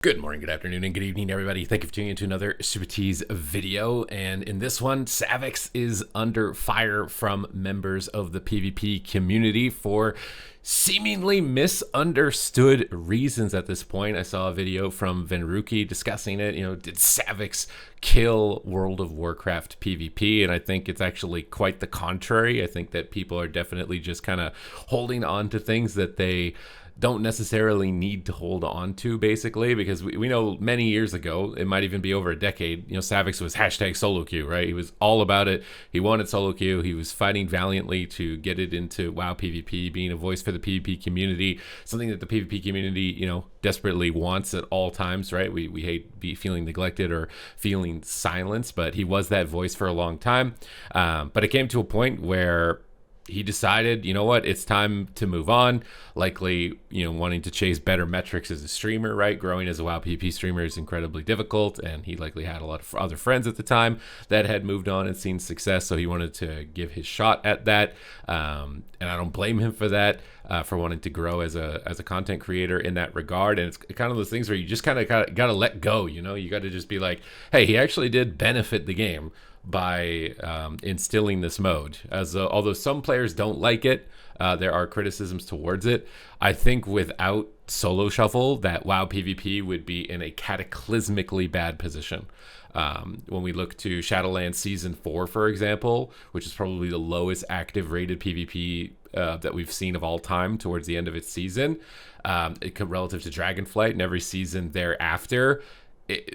Good morning, good afternoon, and good evening, everybody. Thank you for tuning into another Super Tease video. And in this one, Savix is under fire from members of the PvP community for seemingly misunderstood reasons at this point. I saw a video from Venruki discussing it. Did Savix kill World of Warcraft PvP? And I think it's actually quite the contrary. I think that people are definitely just kind of holding on to things that they don't necessarily need to hold on to, basically, because we know many years ago, it might even be over a decade, Savix was hashtag solo queue, right? He was all about it. He wanted solo queue. He was fighting valiantly to get it into WoW PvP, being a voice for the PvP community, something that the PvP community, desperately wants at all times, right? We hate feeling neglected or feeling silenced, but he was that voice for a long time. But it came to a point where he decided, it's time to move on. Likely, wanting to chase better metrics as a streamer, right? Growing as a WoW PvP streamer is incredibly difficult, and he likely had a lot of other friends at the time that had moved on and seen success, so he wanted to give his shot at that. And I don't blame him for that, for wanting to grow as a content creator in that regard. And it's kind of those things where you just kind of got to let go. You got to just be like, hey, he actually did benefit the game by instilling this mode. Although some players don't like it, there are criticisms towards it. I think without solo shuffle, that WoW PvP would be in a cataclysmically bad position. When we look to Shadowlands Season 4, for example, which is probably the lowest active rated PvP that we've seen of all time towards the end of its season, relative to Dragonflight and every season thereafter,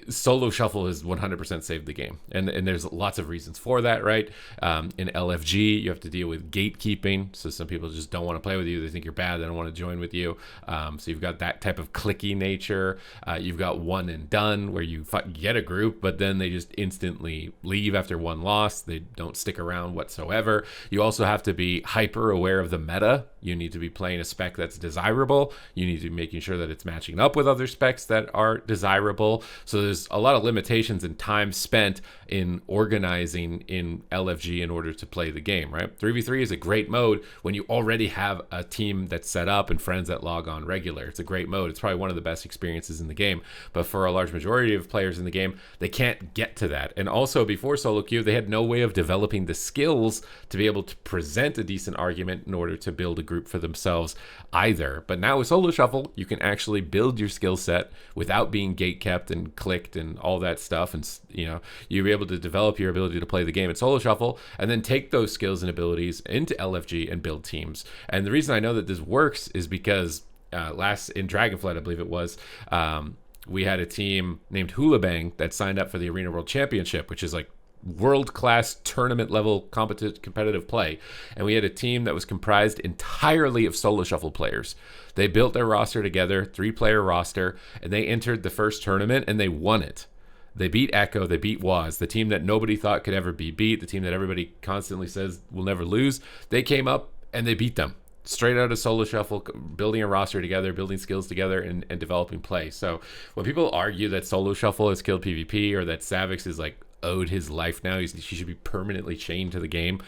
solo shuffle has 100% saved the game, and there's lots of reasons for that, right? In LFG, you have to deal with gatekeeping, so some people just don't want to play with you. They think you're bad, they don't want to join with you. So you've got that type of clicky nature. You've got one and done, where you get a group, but then they just instantly leave after one loss. They don't stick around whatsoever. You also have to be hyper aware of the meta. You need to be playing a spec that's desirable. You need to be making sure that it's matching up with other specs that are desirable. So there's a lot of limitations and time spent in organizing in LFG in order to play the game, right? 3v3 is a great mode when you already have a team that's set up and friends that log on regular. It's a great mode. It's probably one of the best experiences in the game. But for a large majority of players in the game, they can't get to that. And also, before solo queue, they had no way of developing the skills to be able to present a decent argument in order to build a group for themselves either. But now with solo shuffle, you can actually build your skill set without being gatekept and clicked and all that stuff. And you're able to develop your ability to play the game in solo shuffle, and then take those skills and abilities into LFG and build teams. And the reason I know that this works is because last in Dragonflight, I believe it was, we had a team named Hula Bang that signed up for the Arena World Championship, which is like world-class tournament level competitive play. And we had a team that was comprised entirely of solo shuffle players. They built their roster together, 3-player roster, and they entered the first tournament and they won it. They beat Echo, they beat Waz, the team that nobody thought could ever be beat, the team that everybody constantly says will never lose. They came up and they beat them straight out of solo shuffle, building a roster together, building skills together, and developing play. So when people argue that solo shuffle has killed PvP, or that Savix is like owed his life now, he should be permanently chained to the game,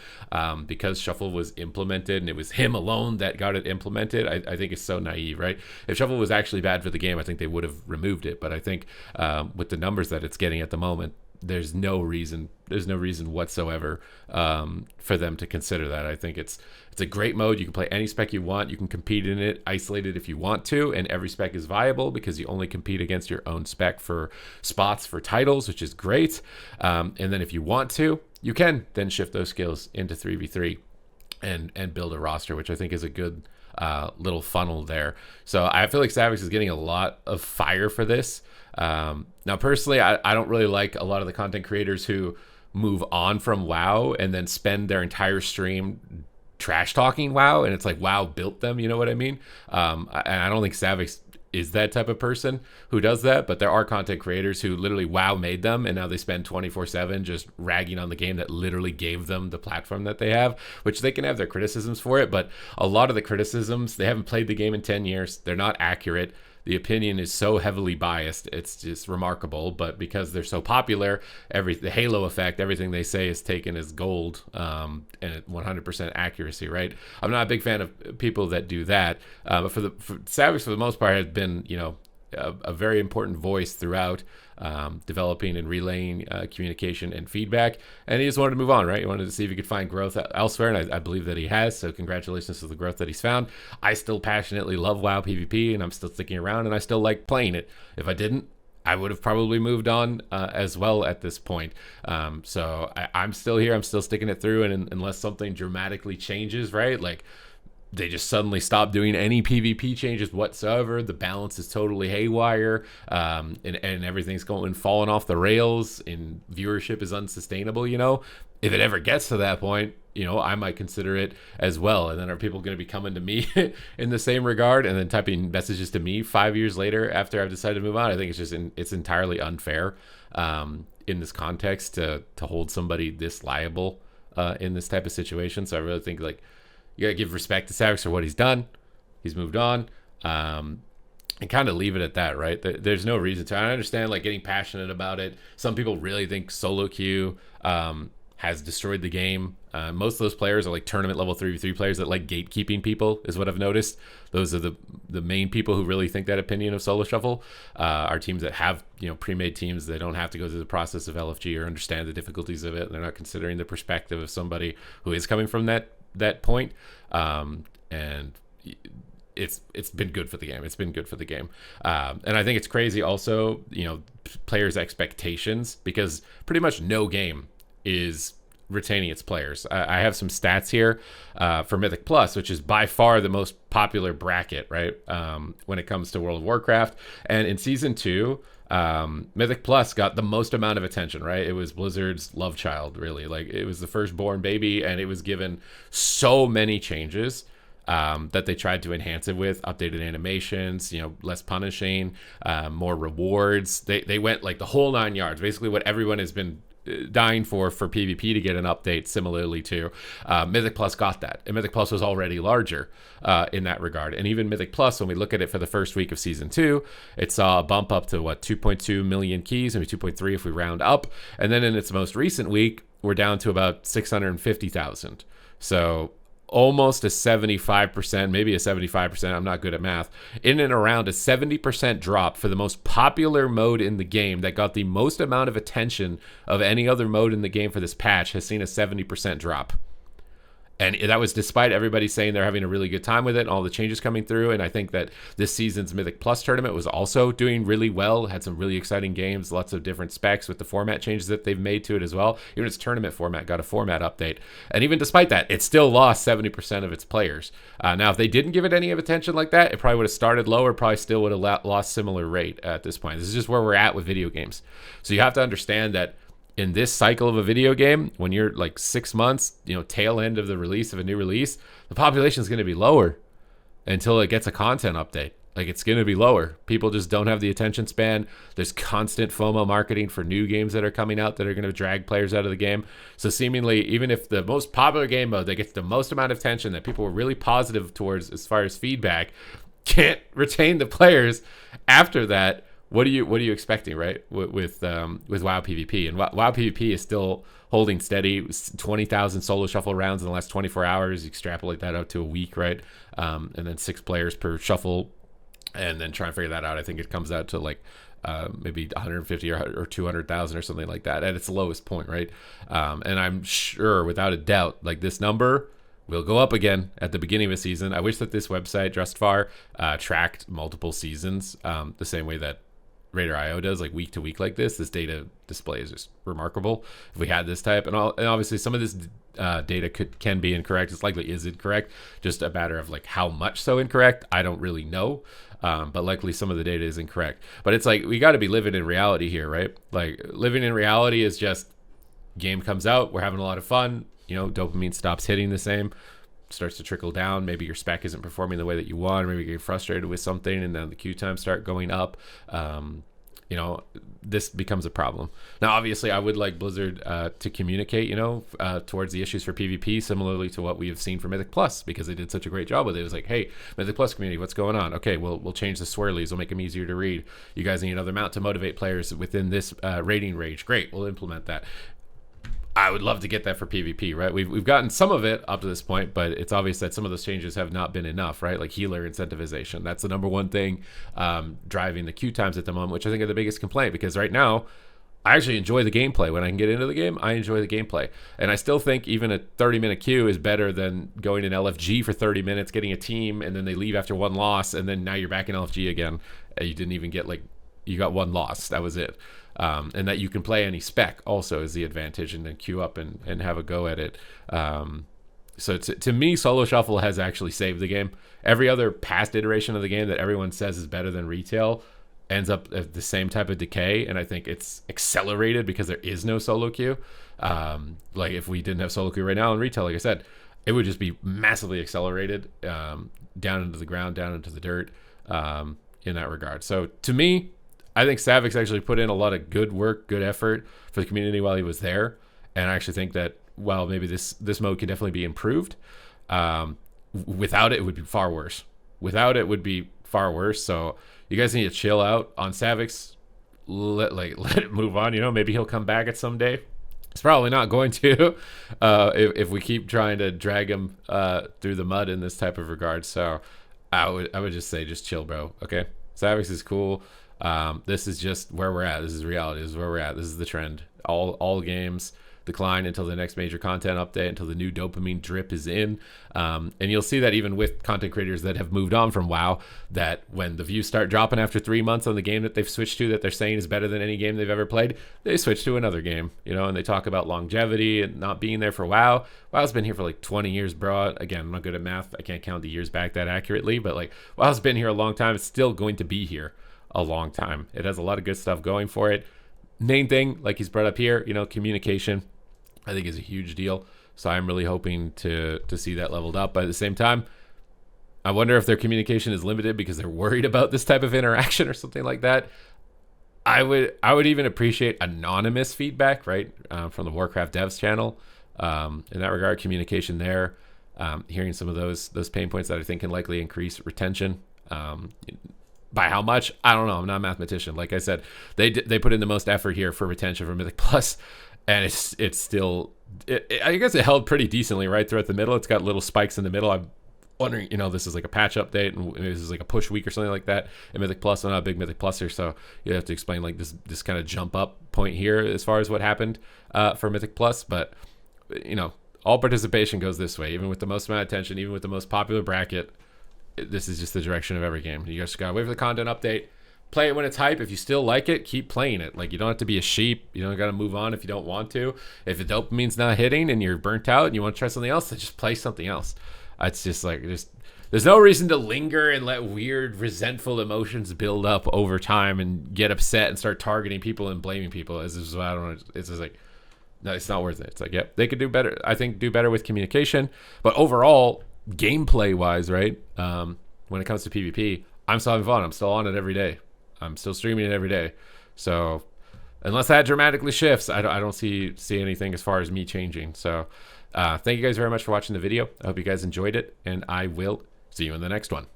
because shuffle was implemented and it was him alone that got it implemented, I think it's so naive, right? If shuffle was actually bad for the game, I think they would have removed it. But I think with the numbers that it's getting at the moment, there's no reason whatsoever for them to consider that. I think it's a great mode. You can play any spec you want. You can compete in it isolated if you want to, and every spec is viable because you only compete against your own spec for spots for titles, which is great. And then if you want to, you can then shift those skills into 3v3 and build a roster, which I think is a good little funnel there. So I feel like Savix is getting a lot of fire for this. Now, personally, I don't really like a lot of the content creators who move on from WoW and then spend their entire stream trash talking WoW, and it's like WoW built them, you know what I mean? And I don't think Savix is that type of person who does that, but there are content creators who literally WoW made them, and now they spend 24/7 just ragging on the game that literally gave them the platform that they have, which they can have their criticisms for it, but a lot of the criticisms, they haven't played the game in 10 years. They're not accurate. The opinion is so heavily biased, it's just remarkable. But because they're so popular, the halo effect, everything they say is taken as gold, and 100% accuracy, right? I'm not a big fan of people that do that, but for Savix, for the most part, has been, a very important voice throughout developing and relaying communication and feedback. And he just wanted to move on, right? He wanted to see if he could find growth elsewhere, and I believe that he has. So congratulations to the growth that he's found. I still passionately love WoW PvP, and I'm still sticking around, and I still like playing it. If I didn't, I would have probably moved on as well at this point. So I'm still here. I'm still sticking it through, and unless something dramatically changes, right? Like they just suddenly stop doing any PvP changes whatsoever. The balance is totally haywire, and everything's falling off the rails, and viewership is unsustainable. If it ever gets to that point, I might consider it as well. And then are people going to be coming to me in the same regard and then typing messages to me 5 years later after I've decided to move on? I think it's entirely unfair in this context to hold somebody this liable in this type of situation. So I really think you gotta give respect to Savix for what he's done. He's moved on, and kind of leave it at that, right? There's no reason to. I understand getting passionate about it. Some people really think solo queue has destroyed the game. Most of those players are tournament level 3v3 players that like gatekeeping people, is what I've noticed. Those are the main people who really think that opinion of solo shuffle. Are teams that have pre-made teams. They don't have to go through the process of LFG or understand the difficulties of it. They're not considering the perspective of somebody who is coming from that point, and it's been good for the game. It's been good for the game, and I think it's crazy also, players' expectations, because pretty much no game is retaining its players. I have some stats here for Mythic Plus, which is by far the most popular bracket, right, when it comes to World of Warcraft. And in Season 2, Mythic Plus got the most amount of attention, right? It was Blizzard's love child, really. It was the firstborn baby, and it was given so many changes that they tried to enhance it with updated animations, less punishing, more rewards. They went the whole 9 yards, basically what everyone has been dying for PvP to get an update similarly to. Mythic Plus got that, and Mythic Plus was already larger in that regard. And even Mythic Plus, when we look at it for the first week of Season 2, it saw a bump up to 2.2 million keys, maybe 2.3 if we round up. And then in its most recent week, we're down to about 650,000. So almost a 75%, maybe a 75%, I'm not good at math, in and around a 70% drop for the most popular mode in the game that got the most amount of attention of any other mode in the game for this patch, has seen a 70% drop. And that was despite everybody saying they're having a really good time with it and all the changes coming through. And I think that this season's Mythic Plus tournament was also doing really well. Had some really exciting games, lots of different specs with the format changes that they've made to it as well. Even its tournament format got a format update. And even despite that, it still lost 70% of its players. Now, if they didn't give it any of attention like that, it probably would have started lower, probably still would have lost similar rate at this point. This is just where we're at with video games. So you have to understand that in this cycle of a video game, when you're 6 months, tail end of the release of a new release, the population is going to be lower until it gets a content update. It's going to be lower. People just don't have the attention span. There's constant FOMO marketing for new games that are coming out that are going to drag players out of the game. So seemingly, even if the most popular game mode that gets the most amount of attention that people were really positive towards as far as feedback can't retain the players after that, what are you expecting, right? With WoW PvP, and WoW PvP is still holding steady. 20,000 solo shuffle rounds in the last 24 hours. You extrapolate that out to a week, right? And then 6 players per shuffle, and then try and figure that out. I think it comes out to maybe 150 or 200,000 or something like that at its lowest point, right? And I'm sure, without a doubt, this number will go up again at the beginning of a season. I wish that this website, Justfar, tracked multiple seasons the same way that Raider.io does, week to week like this. This data display is just remarkable. If we had this type, and obviously some of this data can be incorrect. It's likely is incorrect. Just a matter of how much so incorrect, I don't really know. But likely some of the data is incorrect. But it's we got to be living in reality here, right? Living in reality is just game comes out, we're having a lot of fun. Dopamine stops hitting the same, starts to trickle down. Maybe your spec isn't performing the way that you want, or maybe you get frustrated with something, and then the queue times start going up. This becomes a problem. Now, obviously, I would like Blizzard to communicate, towards the issues for PvP, similarly to what we have seen for Mythic Plus, because they did such a great job with it. It was hey, Mythic Plus community, what's going on? Okay, we'll change the swirlies. We'll make them easier to read. You guys need another mount to motivate players within this rating range. Great, we'll implement that. I would love to get that for PvP, right? We've gotten some of it up to this point, but it's obvious that some of those changes have not been enough, right? Like healer incentivization. That's the number one thing driving the queue times at the moment, which I think are the biggest complaint, because right now, I actually enjoy the gameplay. When I can get into the game, I enjoy the gameplay. And I still think even a 30-minute queue is better than going in LFG for 30 minutes, getting a team, and then they leave after one loss, and then now you're back in LFG again. And you didn't even get, like, you got one loss. That was it. And that you can play any spec also is the advantage, and then queue up and have a go at it. So to me, Solo Shuffle has actually saved the game. Every other past iteration of the game that everyone says is better than retail ends up at the same type of decay, and I think it's accelerated because there is no solo queue. Like if we didn't have solo queue right now in retail, like I said, it would just be massively accelerated down into the ground, down into the dirt in that regard. So to me, I think Savix actually put in a lot of good work, good effort for the community while he was there, and I actually think that while maybe this mode can definitely be improved, without it would be far worse. Without it would be far worse. So you guys need to chill out on Savix. Let it move on. You know, maybe he'll come back at some day. It's probably not going to if we keep trying to drag him through the mud in this type of regard. So I would just say just chill, bro. Okay, Savix is cool. This is just where we're at. This is reality. This is where we're at. This is the trend. All games decline until the next major content update, until the new dopamine drip is in. And you'll see that even with content creators that have moved on from WoW, that when the views start dropping after 3 months on the game that they've switched to, that they're saying is better than any game they've ever played, they switch to another game, you know, and they talk about longevity and not being there for WoW. WoW's been here for like 20 years, bro. Again, I'm not good at math. I can't count the years back that accurately, but like WoW's been here a long time. It's still going to be here a long time. It has a lot of good stuff going for it. Main thing, like he's brought up here, you know, communication, I think is a huge deal. So I'm really hoping to see that leveled up. But at the same time, I wonder if their communication is limited because they're worried about this type of interaction or something like that. I would even appreciate anonymous feedback, right, from the Warcraft devs channel. In that regard, communication there, hearing some of those pain points that I think can likely increase retention. By how much? I don't know. I'm not a mathematician. Like I said, they put in the most effort here for retention for Mythic Plus. And it's still, I guess it held pretty decently right throughout the middle. It's got little spikes in the middle. I'm wondering, you know, this is like a patch update and this is like a push week or something like that in Mythic Plus. I'm not a big Mythic Pluser, so you have to explain like this kind of jump up point here as far as what happened for Mythic Plus. But, you know, all participation goes this way, even with the most amount of attention, even with the most popular bracket. This is just the direction of every game. You just gotta wait for the content update. Play it when it's hype. If you still like it, keep playing it. Like, you don't have to be a sheep. You don't got to move on if you don't want to. If the dopamine's not hitting and you're burnt out and you want to try something else, then just play something else. It's just like, there's no reason to linger and let weird, resentful emotions build up over time and get upset and start targeting people and blaming people. This is what I don't know. It's just like, no, it's not worth it. It's like, yep, they could do better. I think do better with communication. But overall, gameplay-wise, right, when it comes to PvP, I'm still having fun. I'm still on it every day. I'm still streaming it every day. So unless that dramatically shifts, I don't see anything as far as me changing. So thank you guys very much for watching the video. I hope you guys enjoyed it, and I will see you in the next one.